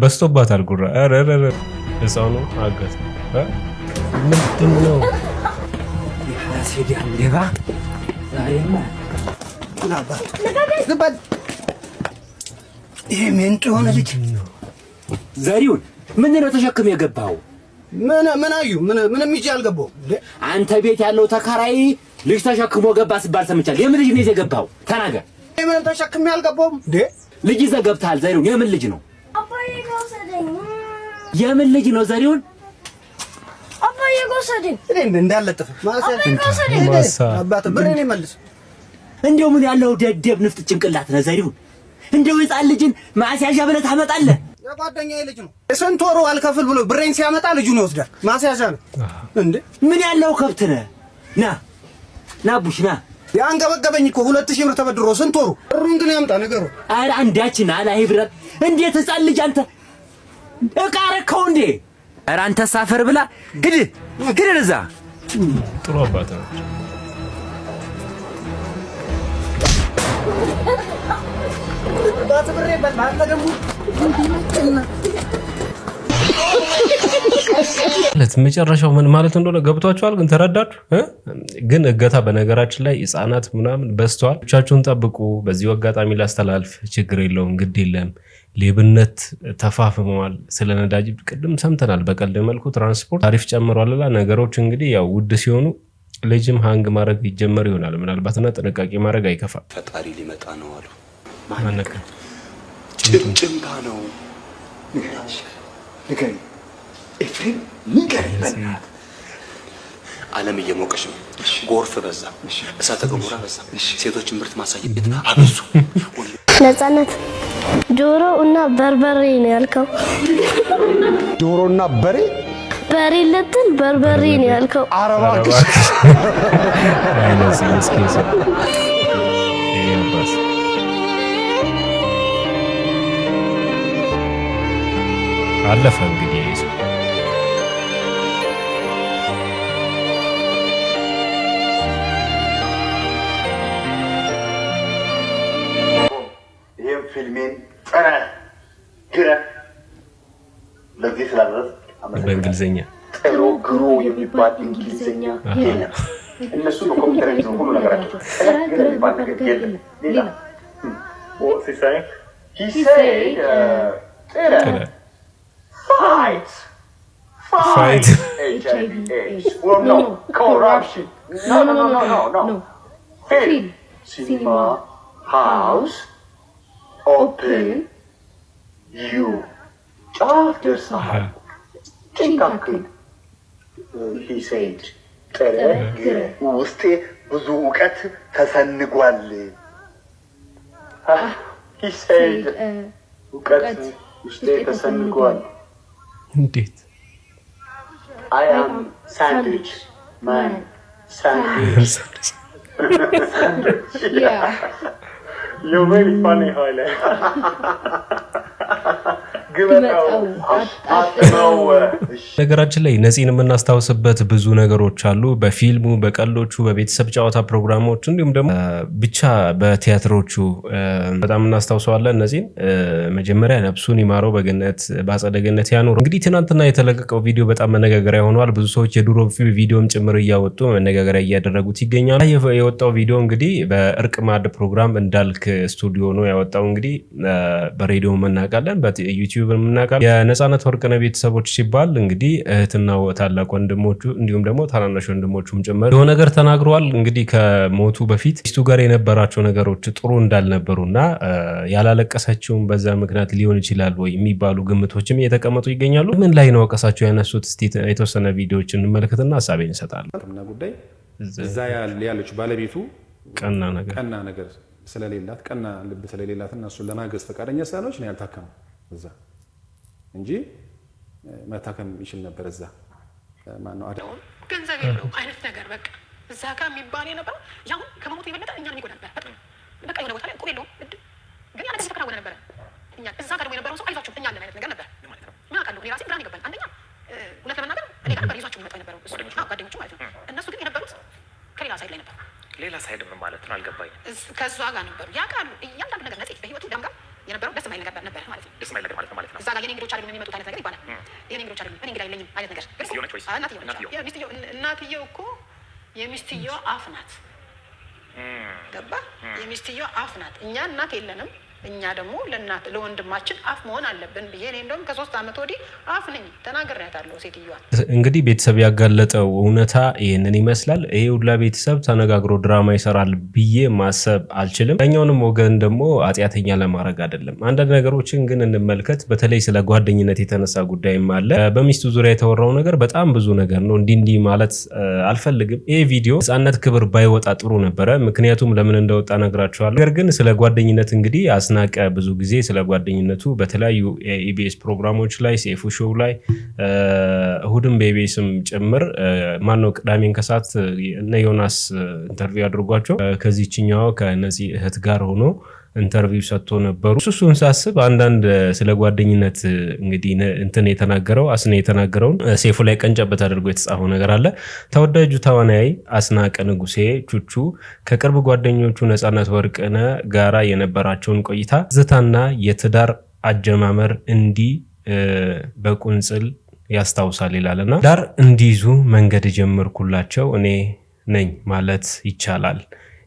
በስቶባታል ጉራ። ኧረ ህፃኑ አጋት ምንድን ነው ሲዲያን ሌባ ዛሬማ ናባት ዝባል ይሄ ሜንጦ የሆነ ልጅ ዘሪውን ምን ነው ተሸክም የገባው? ምን አዩ ምንም ይዤ አልገባው። አንተ ቤት ያለው ተከራይ ልጅ ተሸክሞ ገባ ሲባል ሰምቻለሁ። የምን ልጅ ነው ይዘህ የገባው? ተናገር። ምን ተሸክም ያልገባውም እንዴ? ልጅ ይዘህ ገብተሃል። ዘሪውን የምን ልጅ ነው? አባዬ ጎሰደኝ። የምን ልጅ ነው ዘሪውን? አባዬ ጎሰደኝ። እኔ እንዳለጥፍ አባት ብሬን ይመልስ። እንደው ምን ያለው ደደብ ንፍጥ ጭንቅላት ነው ዘሪውን። እንደው ሕፃን ልጅን ማስያዣ ብለህ ታመጣለህ? የጓደኛዬ ልጅ ነው። ስንት ወሩ አልከፍል ብሎ ብሬን ሲያመጣ ልጁን ይወስዳል። ማስያዣ ነው እንዴ? ምን ያለው ከብት ነህ? ና ቡሽ ና። ያንገበገበኝ እኮ 2000 ብር ተበድሮ ስንት ወሩ። ብሩን ግን ያምጣ ነገሩ። ኧረ አንዳችን አላይ ብረት እንዴት ሕፃን ልጅ አንተ ዕቃ ረከው እንዴ? ኧረ አንተ ሳፈር ብላ ሂድ እዛ። ጥሩ አባት ነው። ባትብሬ በላንተ ደግሞ መጨረሻው ምን ማለት እንደሆነ ገብቷችኋል? ግን ተረዳችሁ? ግን እገታ በነገራችን ላይ ህፃናት ምናምን በዝተዋል። ብቻችሁን ጠብቁ። በዚሁ አጋጣሚ ላስተላልፍ፣ ችግር የለውም ግድ የለም። ሌብነት ተፋፍመዋል። ስለ ነዳጅ ቅድም ሰምተናል። በቀልድ መልኩ ትራንስፖርት ታሪፍ ጨምሯልና ነገሮች እንግዲህ ያው ውድ ሲሆኑ ልጅም ሃንግ ማድረግ ይጀመር ይሆናል ምናልባትና ጥንቃቄ ማድረግ አይከፋም። ፈጣሪ ሊመጣ ነው አሉ። ማነከ ጭምጭምታ ነው ንገሪ ኤፍሬም ንገሪ። በእናትህ ዓለም እየሞቀች ነው። ጎርፍ በዛ፣ እሳተ ገሞራ በዛ፣ ሴቶች ምርት ማሳየት አበዙ። ነፃነት ዶሮ እና በርበሬ ነው ያልከው? ዶሮ እና በሬ በሬ ልትል በርበሬ ነው ያልከው? አረባ አለፈ እንግዲህ ይሄን ፊልሜን ጸረ ግረ ለዚህ ስላደረስ በእንግሊዘኛ ጥሩ ግሩ የሚባል እንግሊዘኛ የለም። እነሱ በኮምፒውተር ነው ሁሉ ነገራቸው። ግረ የሚባል ነገር የለም። ሌላ what he say? He said ጥረ fight HIV/AIDS. Well, no, corruption. No. Film, cinema, house, open, you. After some, ጭንቃክል. He said, ጥረ ውስጤ ብዙ እውቀት ተሰንጓል. He said, እውቀት ውስጤ ተሰንጓል. እንዴት? I am sandwich man. Sandwich. Yeah. You're really funny, Haile. ነገራችን ላይ ነፂን የምናስታውስበት ብዙ ነገሮች አሉ። በፊልሙ፣ በቀልዶቹ፣ በቤተሰብ ጨዋታ ፕሮግራሞች እንዲሁም ደግሞ ብቻ በቲያትሮቹ በጣም እናስታውሰዋለን። ነፂን መጀመሪያ ነፍሱን ይማረው በገነት በአጸደ ገነት ያኖረው። እንግዲህ ትናንትና የተለቀቀው ቪዲዮ በጣም መነጋገሪያ ሆኗል። ብዙ ሰዎች የድሮ ቪዲዮም ጭምር እያወጡ መነጋገሪያ እያደረጉት ይገኛሉ። የወጣው ቪዲዮ እንግዲህ በእርቅ ማዕድ ፕሮግራም እንዳልክ ስቱዲዮ ነው ያወጣው። እንግዲህ በሬዲዮ እናውቃለን፣ በዩቲዩብ ዩቲዩብ እናውቃለን። የነጻነት ወርቅነህ ቤተሰቦች ሲባል እንግዲህ እህትና ታላቅ ወንድሞቹ እንዲሁም ደግሞ ታናናሽ ወንድሞቹም ጭምር የሆነ ነገር ተናግረዋል። እንግዲህ ከሞቱ በፊት ሚስቱ ጋር የነበራቸው ነገሮች ጥሩ እንዳልነበሩና ያላለቀሰችውም በዛ ምክንያት ሊሆን ይችላል ወይ የሚባሉ ግምቶችም እየተቀመጡ ይገኛሉ። ምን ላይ ነው ወቀሳቸው ያነሱት? እስቲ የተወሰነ ቪዲዮዎችን እንመለከትና ሐሳቤን እንሰጣለን። ጉዳይ እዛ ያለችው ባለቤቱ ቀና ነገር ስለሌላት ቀና ልብ ስለሌላት እና እሱን ለማገዝ ፈቃደኛ ስላልሆነች ነው ያልታከመው እዛ እንጂ መታከም ይችል ነበር። እዛ ማነው አዳው ገንዘብ የለው አይነት ነገር በቃ እዛ ጋር የሚባል ነበር። ያው ከመሞቱ የበለጠ እኛን የሚጎዳ ነበር። በቃ የሆነ ቦታ ላይ ቁብ የለውም ግን ያ ነገር ተከናወነ ነበር። እኛ እዛ ጋር ደግሞ የነበረው ሰው አይዟችሁ እኛ አለን አይነት ነገር ነበር። ምን አውቃለሁ እኔ ራሴ ብራን ይገባል። አንደኛ እውነት ለመናገር እኔ ጋር ነበር ይዟችሁ የሚመጣው የነበረው ጓደኞቹ ማለት ነው። እነሱ ግን የነበሩት ከሌላ ሳይድ ላይ ነበር። ሌላ ሳይድ ምን ማለት ነው አልገባኝም። ከዛ ጋር ነበሩ ያውቃሉ እያንዳንዱ ነገር ነፂ በህይወቱ ደም ጋር የነበረው ደስ የማይል ነገር ነበር ማለት ነው። ደስ የማይል ነገር ማለት ነው። እዛ ጋር የኔ እንግዶች አይደሉም የሚመጡት አይነት ነገር ይባላል። የኔ እንግዶች አይደሉም እኔ እንግዳ የለኝም አይነት ነገር እናትየው እኮ የሚስትየው አፍ ናት። ገባ? የሚስትየው አፍ ናት። እኛ እናት የለንም። እኛ ደግሞ ለእናት ለወንድማችን አፍ መሆን አለብን ብዬ እኔ እንደውም ከ3 ዓመት ወዲህ አፍ ነኝ ተናግሬያታለሁ። ሴትዮዋ እንግዲህ ቤተሰብ ያጋለጠው እውነታ ይሄንን ይመስላል። ይሄ ሁላ ቤተሰብ ተነጋግሮ ድራማ ይሰራል ብዬ ማሰብ አልችልም። ያኛውንም ወገን ደግሞ አጥያተኛ ለማድረግ አይደለም። አንዳንድ ነገሮችን ግን እንመልከት። በተለይ ስለ ጓደኝነት የተነሳ ጉዳይም አለ። በሚስቱ ዙሪያ የተወራው ነገር በጣም ብዙ ነገር ነው። እንዲህ ማለት አልፈልግም። ይሄ ቪዲዮ ነጻነት ክብር ባይወጣ ጥሩ ነበረ። ምክንያቱም ለምን እንደወጣ ነግራችኋለሁ። ነገር ግን ስለ ጓደኝነት እንግዲህ አስናቀ ብዙ ጊዜ ስለ ጓደኝነቱ በተለያዩ ኢቢኤስ ፕሮግራሞች ላይ ሴፉ ሾው ላይ እሁድም በኢቢኤስም ጭምር ማነው ቅዳሜን ከሰዓት እነ ዮናስ ኢንተርቪው አድርጓቸው ከዚህኛው ከነዚህ እህት ጋር ሆኖ ኢንተርቪው ሰጥቶ ነበሩ። እሱን ሳስብ አንዳንድ ስለ ጓደኝነት እንግዲህ እንትን የተናገረው አስኔ የተናገረውን ሴፉ ላይ ቀንጨበት አድርጎ የተጻፈው ነገር አለ። ተወዳጁ ተዋናይ አስናቀ ንጉሴ ቹቹ ከቅርብ ጓደኞቹ ነጻነት ወርቅነህ ጋራ የነበራቸውን ቆይታ ዝታና የትዳር አጀማመር እንዲህ በቁንጽል ያስታውሳል ይላልና ዳር እንዲይዙ መንገድ ጀመርኩላቸው እኔ ነኝ ማለት ይቻላል።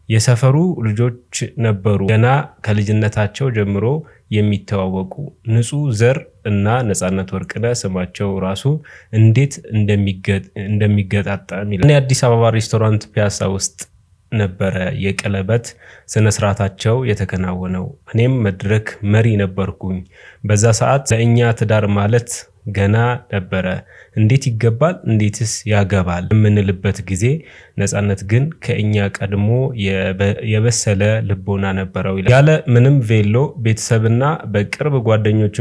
የሰፈሩ ልጆች ነበሩ ገና ከልጅነታቸው ጀምሮ የሚተዋወቁ ንጹህ ዘር እና ነጻነት ወርቅነህ ስማቸው ራሱ እንዴት እንደሚገጣጣም ይላል። እኔ አዲስ አበባ ሬስቶራንት ፒያሳ ውስጥ ነበረ የቀለበት ስነስርዓታቸው የተከናወነው። እኔም መድረክ መሪ ነበርኩኝ። በዛ ሰዓት ለእኛ ትዳር ማለት ገና ነበረ። እንዴት ይገባል እንዴትስ ያገባል የምንልበት ጊዜ ነጻነት ግን ከእኛ ቀድሞ የበሰለ ልቦና ነበረው ይላል። ያለ ምንም ቬሎ ቤተሰብና በቅርብ ጓደኞቹ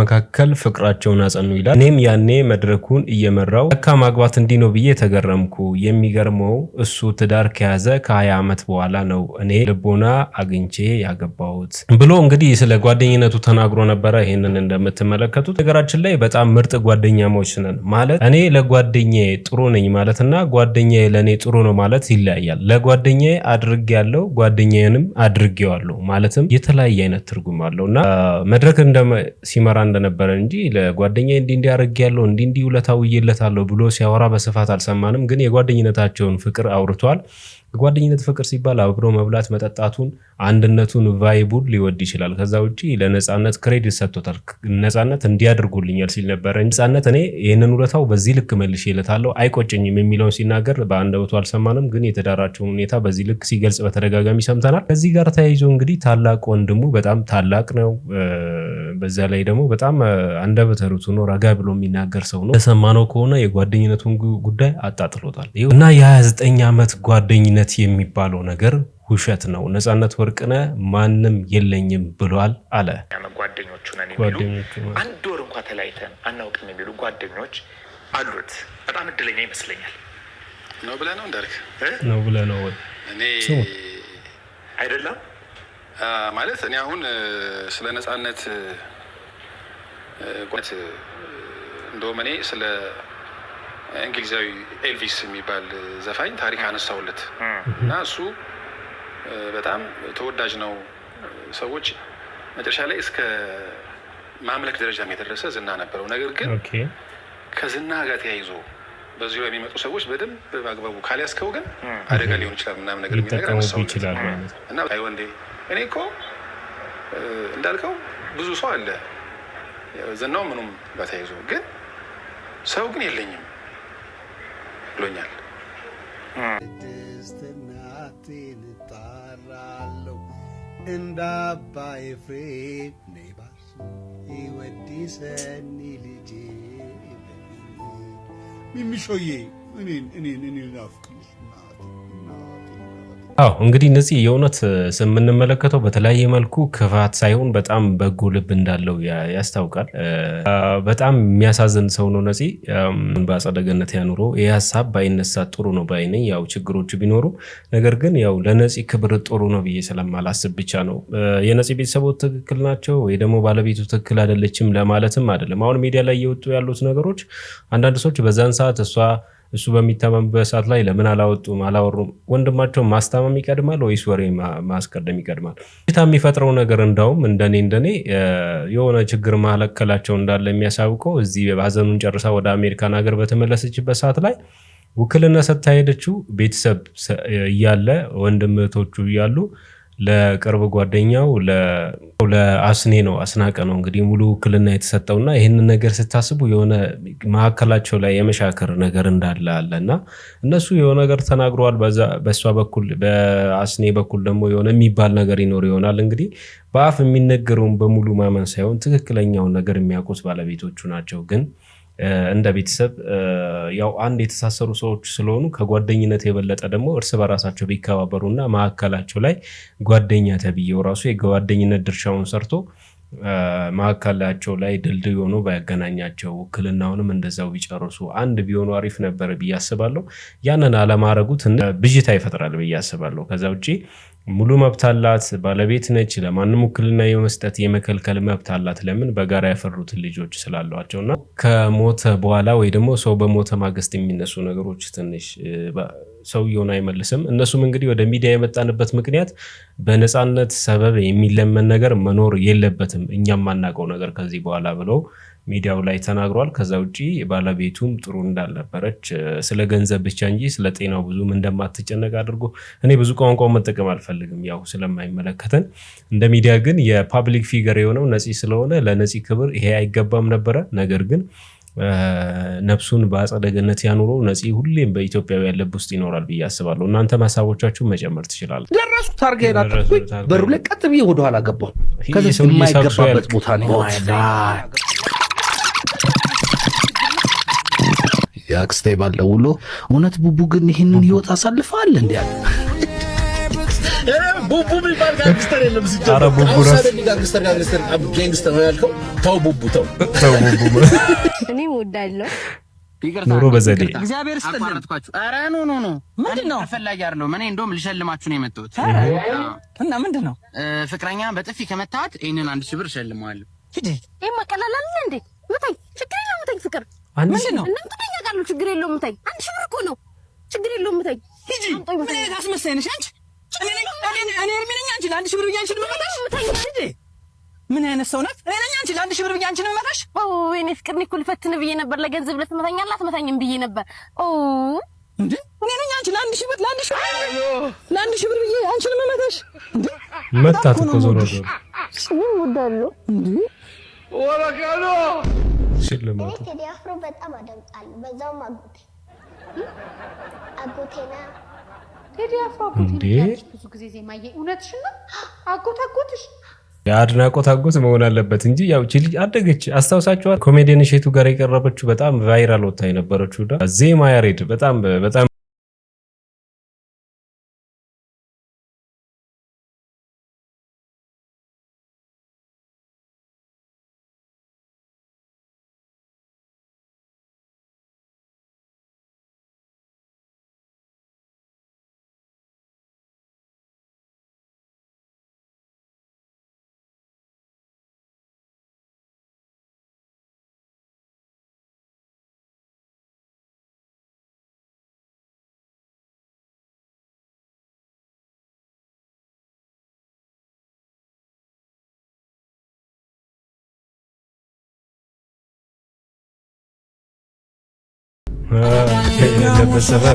መካከል ፍቅራቸውን አጸኑ ይላል። እኔም ያኔ መድረኩን እየመራው ለካ ማግባት እንዲህ ነው ብዬ ተገረምኩ። የሚገርመው እሱ ትዳር ከያዘ ከ20 ዓመት በኋላ ነው እኔ ልቦና አግኝቼ ያገባሁት ብሎ እንግዲህ ስለ ጓደኝነቱ ተናግሮ ነበረ። ይሄንን እንደምትመለከቱት ነገራችን ላይ በጣም ምርጥ ጓደኛሞች ነን ማለት እኔ ለጓደኛዬ ጥሩ ነኝ ማለትና ጓደኛዬ ለኔ ጥሩ ነው ማለት ይለያያል። ለጓደኛዬ አድርጌያለሁ ጓደኛዬንም አድርጌዋለሁ ማለትም የተለያየ አይነት ትርጉም አለውና መድረክ ሲመራ እንደነበረ እንጂ ለጓደኛዬ እንዲህ አድርጌያለሁ እንዲህ ውለታውዬለታለሁ ብሎ ሲያወራ በስፋት አልሰማንም። ግን የጓደኝነታቸውን ፍቅር አውርቷል። ጓደኝነት ፍቅር ሲባል አብሮ መብላት መጠጣቱን አንድነቱን ቫይቡን ሊወድ ይችላል። ከዛ ውጪ ለነጻነት ክሬዲት ሰጥቶታል። ነጻነት እንዲያደርጉልኛል ሲል ነበር። ነጻነት እኔ ይሄንን ውለታው በዚህ ልክ መልሼለታለሁ አይቆጨኝም የሚለውን ሲናገር በአንደበቱ አልሰማንም። ግን የተዳራቸውን ሁኔታ በዚህ ልክ ሲገልጽ በተደጋጋሚ ሰምተናል። ከዚህ ጋር ተያይዞ እንግዲህ ታላቅ ወንድሙ በጣም ታላቅ ነው። በዛ ላይ ደግሞ በጣም አንደበተ ርቱዕ ነው። ረጋ ብሎ የሚናገር ሰው ነው። ተሰማነው ከሆነ የጓደኝነቱን ጉዳይ አጣጥሎታል እና የ29 ዓመት ጓደኝነት የሚባለው ነገር ውሸት ነው። ነጻነት ወርቅነህ ማንም የለኝም ብሏል አለ። ጓደኞቹ ነን የሚሉ አንድ ወር እንኳን ተለያይተን አናውቅም የሚሉ ጓደኞች አሉት። በጣም እድለኛ ይመስለኛል። ነው ብለህ ነው እንዳልክ ነው ብለህ ነው እኔ አይደለም ማለት እኔ አሁን ስለ ነጻነት እንደውም እኔ ስለ እንግሊዛዊ ኤልቪስ የሚባል ዘፋኝ ታሪክ አነሳውለት እና እሱ በጣም ተወዳጅ ነው። ሰዎች መጨረሻ ላይ እስከ ማምለክ ደረጃ የደረሰ ዝና ነበረው። ነገር ግን ከዝና ጋር ተያይዞ በዚሁ የሚመጡ ሰዎች በደንብ በአግባቡ ካልያዝከው ግን አደጋ ሊሆን ይችላል ምናምን ነገር የሚነገር አነሳውለት እና አይ ወንዴ እኔ እኮ እንዳልከው ብዙ ሰው አለ ዝናው ምኑም በተያይዞ ግን ሰው ግን የለኝም ብሎኛል። እናቴን እጣራለሁ እንደ አባ ኤፍሬም ነባስ ይወድሰኒ ልጄ ሚሚሾዬ እኔን ናፍቅሽ አዎ እንግዲህ እነዚህ የእውነት ስምንመለከተው በተለያየ መልኩ ክፋት ሳይሆን በጣም በጎ ልብ እንዳለው ያስታውቃል። በጣም የሚያሳዝን ሰው ነው ነፂ። በአጸደ ገነት ያኑሮ ይህ ሀሳብ ባይነሳ ጥሩ ነው ባይነኝ። ያው ችግሮች ቢኖሩ ነገር ግን ያው ለነፂ ክብር ጥሩ ነው ብዬ ስለማላስብ ብቻ ነው። የነፂ ቤተሰቦች ትክክል ናቸው ወይ ደግሞ ባለቤቱ ትክክል አይደለችም ለማለትም አይደለም። አሁን ሚዲያ ላይ እየወጡ ያሉት ነገሮች አንዳንድ ሰዎች በዛን ሰዓት እሱ በሚታመምበት ሰዓት ላይ ለምን አላወሩም? ወንድማቸው ማስታመም ይቀድማል ወይስ ወሬ ማስቀደም ይቀድማል? ይታ የሚፈጥረው ነገር እንዳውም እንደኔ የሆነ ችግር ማለከላቸው እንዳለ የሚያሳውቀው እዚህ ባዘኑን ጨርሳ ወደ አሜሪካን ሀገር በተመለሰችበት ሰዓት ላይ ውክልና ሰጥታሄደችው ቤተሰብ እያለ ወንድም እህቶቹ እያሉ ለቅርብ ጓደኛው ለአስኔ ነው አስናቀ ነው እንግዲህ ሙሉ ውክልና የተሰጠውና ይሄንን ነገር ስታስቡ የሆነ ማከላቸው ላይ የመሻከር ነገር እንዳለ አለና እነሱ የሆነ ነገር ተናግረዋል። በሷ በኩል በአስኔ በኩል ደግሞ የሆነ የሚባል ነገር ይኖር ይሆናል። እንግዲህ በአፍ የሚነገረውን በሙሉ ማመን ሳይሆን ትክክለኛውን ነገር የሚያውቁት ባለቤቶቹ ናቸው። ግን እንደ ቤተሰብ ያው አንድ የተሳሰሩ ሰዎች ስለሆኑ ከጓደኝነት የበለጠ ደግሞ እርስ በራሳቸው ቢከባበሩና ማከላቸው ላይ ጓደኛ ተብዬው ራሱ የጓደኝነት ድርሻውን ሰርቶ ማከላቸው ላይ ድልድይ ሆኖ ባያገናኛቸው ውክልናውንም እንደዛው ቢጨርሱ አንድ ቢሆኑ አሪፍ ነበር ብዬ አስባለሁ። ያንን አለማረጉት ብዥታ ይፈጥራል ብዬ አስባለሁ። ከዛ ውጪ ሙሉ መብት አላት፣ ባለቤት ነች። ለማንም ውክልና የመስጠት የመከልከል መብት አላት። ለምን በጋራ ያፈሩት ልጆች ስላሏቸውና ከሞተ በኋላ ወይ ደግሞ ሰው በሞተ ማግስት የሚነሱ ነገሮች ትንሽ ሰውየውን አይመልስም። እነሱም እንግዲህ ወደ ሚዲያ የመጣንበት ምክንያት በነፃነት ሰበብ የሚለመን ነገር መኖር የለበትም እኛም ማናውቀው ነገር ከዚህ በኋላ ብለው ሚዲያው ላይ ተናግሯል። ከዛ ውጪ ባለቤቱም ጥሩ እንዳልነበረች ስለ ገንዘብ ብቻ እንጂ ስለ ጤናው ብዙም እንደማትጨነቅ አድርጎ እኔ ብዙ ቋንቋው መጠቀም አልፈልግም ያው ስለማይመለከተን እንደ ሚዲያ ግን የፓብሊክ ፊገር የሆነው ነፂ ስለሆነ ለነፂ ክብር ይሄ አይገባም ነበረ። ነገር ግን ነፍሱን በአጸደ ገነት ያኑረው። ነፂ ሁሌም በኢትዮጵያውያን ልብ ውስጥ ይኖራል ብዬ አስባለሁ። እናንተ ሀሳቦቻችሁን መጨመር ትችላላችሁ። ደረሱ ታርጌት አጥቁኝ በሩ ላይ ቀጥ ብዬ ወደ ኋላ ገባሁ። ከዚህ የማይገባበት ቦታ ነው ያክስቴ ባለው ውሎ እውነት ቡቡ ግን ይሄንን ህይወት አሳልፈዋል እንዴ? ቡቡ ቢባል ጋንግስተር የለም ሲጀምር። ኧረ ቡቡ ራስ ጋንግስተር ጋንግስተር ነው ያልከው። ተው ቡቡ ተው ቡቡ። እኔ እወዳለሁ ኑሮ በዘዴ እግዚአብሔር ይስጥልኝ። ኧረ ኖ ምንድነው ፈላጊ አይደለም። እኔ እንደውም ልሸልማችሁ ነው የመጣሁት። እና ምንድነው ፍቅረኛ በጥፊ ከመታት ይሄንን 1000 ብር እሸልማለሁ። ሂድ ይሄ ማቀላላል እንዴ? ምታይ ችግር የለውም ምታይ ፍቅር ምንድነው? እናንተ ታያቃሉ ችግር የለውም ምታይ 1000 ብር እኮ ነው ችግር የለውም ምታይ ሂጂ። ምን ታስመሰይነሽ አንቺ? እኔ ነኝ አንቺ ለ1000 ብር ብዬሽ አንቺን መመታሽ? ሂጂ ምን አይነት ሰው ናት? እኔ ነኝ አንቺ ለ1000 ብር ብዬሽ አንቺን መመታሽ? ኦ እኔ ፍቅር እኮ ልፈትን ብዬ ነበር። ለገንዘብ ለትመታኛለህ አትመታኝም ብዬ ነበር። ኦ እንዴ እኔ ነኝ አንቺ ለ1000 ብር ብር ብዬ አንቺን መመታሽ? እንዴ መታት እኮ ዞሮ ወዳለሁ እንዴ ወራካሎ ሽልማቱ ቴዲ አፍሮ በጣም አደንቃለሁ። በዛውም አጎቴና ቴዲ አፍሮ እንዴ ብዙ ጊዜ ዜማዬ እውነትሽ ነው። አጎትሽ የአድናቆት አጎት መሆን አለበት እንጂ ያው እቺ ልጅ አደገች። አስታውሳችኋል? ኮሜዲያን እሸቱ ጋር የቀረበችው በጣም ቫይራል ወጣ የነበረችው ዜማ ያሬድ በጣም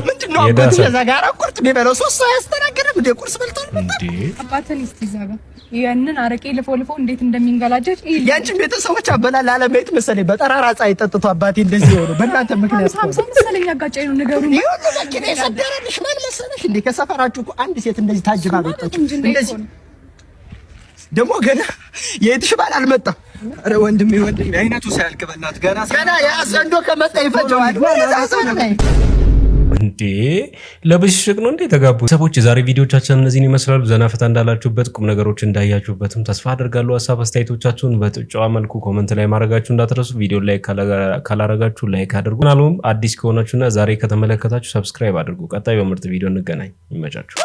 ምንድነው አባቴ እዛ ጋር ቁርጥ ቢበለው 3 ሰው ያስተናገደም እንደ ቁርስ በልቷል እንዴ አባቴን እስቲ ዛጋ ያንን አረቄ ለፎልፎ እንዴት እንደሚንገላጀት ያንቺ ቤተሰቦች አበላል አለማየት መሰለኝ በጠራራ ፀሐይ ጠጥቶ አባቴ እንደዚህ ሆኖ በእናንተ ምክንያት ነው መሰለኝ አጋጫይ ነው ነገሩ ይሁን መኪና የሰደረልሽ ማን መሰለሽ እንዴ ከሰፈራችሁ እኮ አንድ ሴት እንደዚህ ታጅባ መጣች እንደዚህ ደግሞ ገና የእህትሽ ባል አልመጣም ኧረ ወንድሜ አይነቱ ሳያልቅ በእናትህ ገና ያሰንዶ ከመጣ ይፈጀዋል እንዴ ለብሽሽቅ ነው እንዴ ተጋቡ ሰዎች የዛሬ ቪዲዮቻችን እነዚህን ይመስላሉ ዘና ፈታ እንዳላችሁበት ቁም ነገሮች እንዳያችሁበትም ተስፋ አደርጋለሁ ሐሳብ አስተያየቶቻችሁን በጥጫዋ መልኩ ኮሜንት ላይ ማድረጋችሁ እንዳትረሱ ቪዲዮ ላይ ካላረጋችሁ ላይክ አድርጉ ናሉም አዲስ ከሆናችሁና ዛሬ ከተመለከታችሁ ሰብስክራይብ አድርጉ ቀጣይ በምርጥ ቪዲዮ እንገናኝ ይመቻችሁ